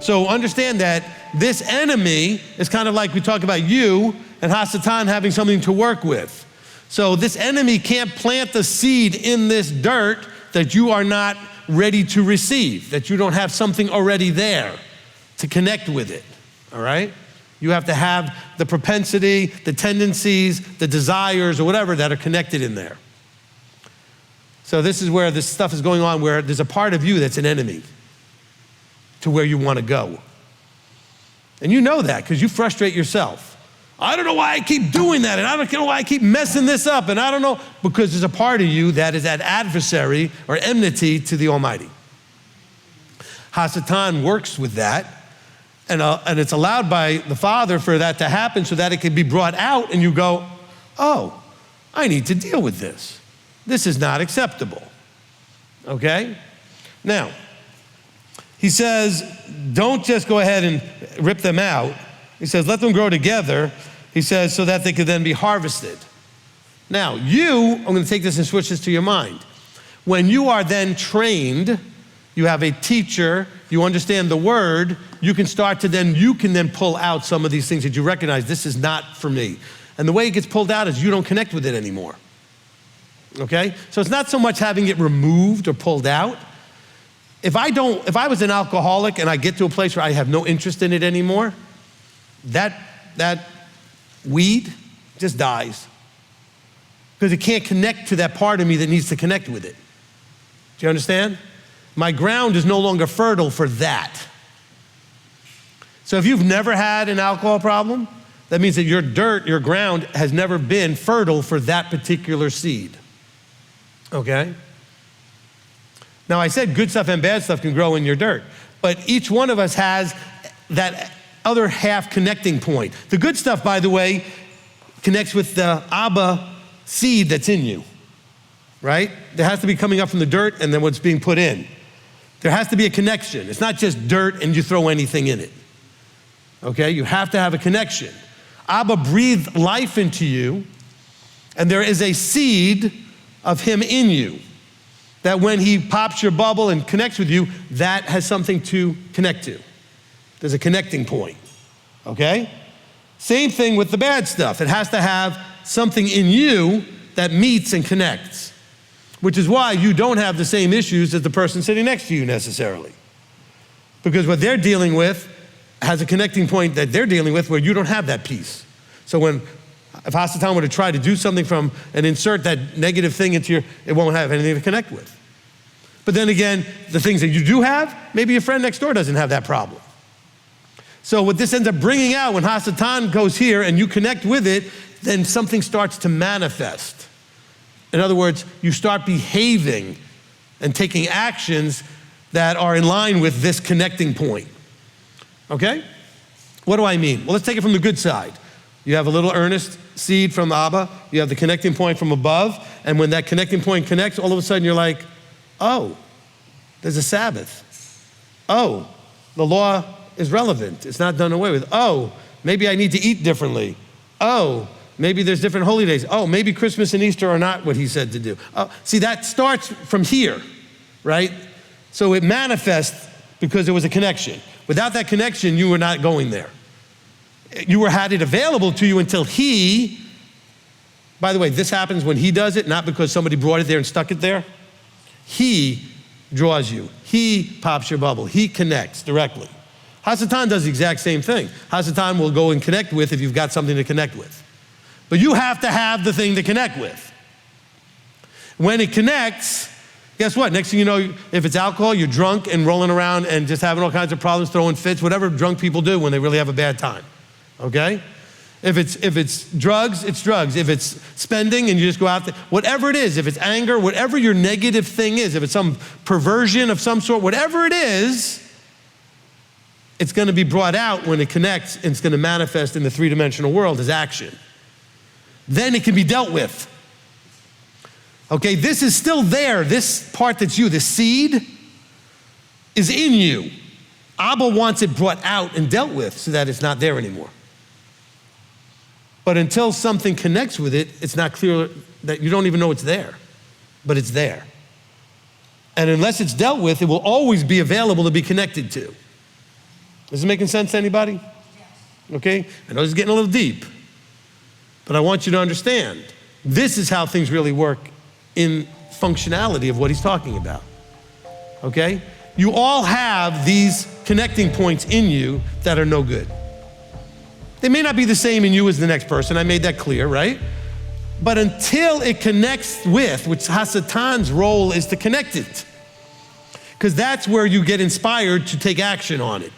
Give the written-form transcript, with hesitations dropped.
So understand that this enemy is kind of like we talk about you and Hasatan having something to work with. So this enemy can't plant the seed in this dirt that you are not ready to receive, that you don't have something already there to connect with it, all right? You have to have the propensity, the tendencies, the desires, or whatever that are connected in there. So this is where this stuff is going on, where there's a part of you that's an enemy to where you want to go. And you know that because you frustrate yourself. I don't know why I keep doing that, and I don't know why I keep messing this up, and I don't know, because there's a part of you that is at adversary or enmity to the Almighty. Hasatan works with that, and it's allowed by the Father for that to happen so that it can be brought out, and you go, oh, I need to deal with this. This is not acceptable, okay? Now, he says, don't just go ahead and rip them out. He says, let them grow together. He says, so that they could then be harvested. Now, I'm going to take this and switch this to your mind. When you are then trained, you have a teacher, you understand the word, you can then pull out some of these things that you recognize, this is not for me. And the way it gets pulled out is you don't connect with it anymore. Okay? So it's not so much having it removed or pulled out. If I was an alcoholic and I get to a place where I have no interest in it anymore, that weed just dies. Because it can't connect to that part of me that needs to connect with it. Do you understand? My ground is no longer fertile for that. So if you've never had an alcohol problem, that means that your dirt, your ground has never been fertile for that particular seed. Okay? Now I said good stuff and bad stuff can grow in your dirt, but each one of us has that other half connecting point. The good stuff, by the way, connects with the Abba seed that's in you, right? There has to be coming up from the dirt and then what's being put in. There has to be a connection. It's not just dirt and you throw anything in it, okay? You have to have a connection. Abba breathed life into you, and there is a seed of him in you that when he pops your bubble and connects with you, that has something to connect to. There's a connecting point, okay? Same thing with the bad stuff. It has to have something in you that meets and connects, which is why you don't have the same issues as the person sitting next to you necessarily. Because what they're dealing with has a connecting point that they're dealing with where you don't have that piece. So if Hasatan were to try to do something from and insert that negative thing into it won't have anything to connect with. But then again, the things that you do have, maybe your friend next door doesn't have that problem. So what this ends up bringing out when Hasatan goes here and you connect with it, then something starts to manifest. In other words, you start behaving and taking actions that are in line with this connecting point. Okay? What do I mean? Well, let's take it from the good side. You have a little earnest seed from Abba, you have the connecting point from above, and when that connecting point connects, all of a sudden you're like, oh, there's a Sabbath. Oh, the law is relevant. It's not done away with. Oh, maybe I need to eat differently. Oh, maybe there's different holy days. Oh, maybe Christmas and Easter are not what he said to do. Oh, see, that starts from here, right? So it manifests because there was a connection. Without that connection, you were not going there. You had it available to you until he, by the way, this happens when he does it, not because somebody brought it there and stuck it there. He draws you. He pops your bubble. He connects directly. Hasatan does the exact same thing. Hasatan will go and connect with if you've got something to connect with. But you have to have the thing to connect with. When it connects, guess what? Next thing you know, if it's alcohol, you're drunk and rolling around and just having all kinds of problems, throwing fits, whatever drunk people do when they really have a bad time, okay? If it's drugs, it's drugs. If it's spending and you just go out there, whatever it is, if it's anger, whatever your negative thing is, if it's some perversion of some sort, whatever it is, it's gonna be brought out when it connects and it's gonna manifest in the three-dimensional world as action. Then it can be dealt with. Okay, this is still there. This part that's you, the seed, is in you. Abba wants it brought out and dealt with so that it's not there anymore. But until something connects with it, it's not clear that you don't even know it's there, but it's there. And unless it's dealt with, it will always be available to be connected to. Is it making sense to anybody? Okay? I know this is getting a little deep, but I want you to understand, this is how things really work in functionality of what he's talking about. Okay? You all have these connecting points in you that are no good. They may not be the same in you as the next person. I made that clear, right? But until it connects with, which Hasatan's role is to connect it, because that's where you get inspired to take action on it.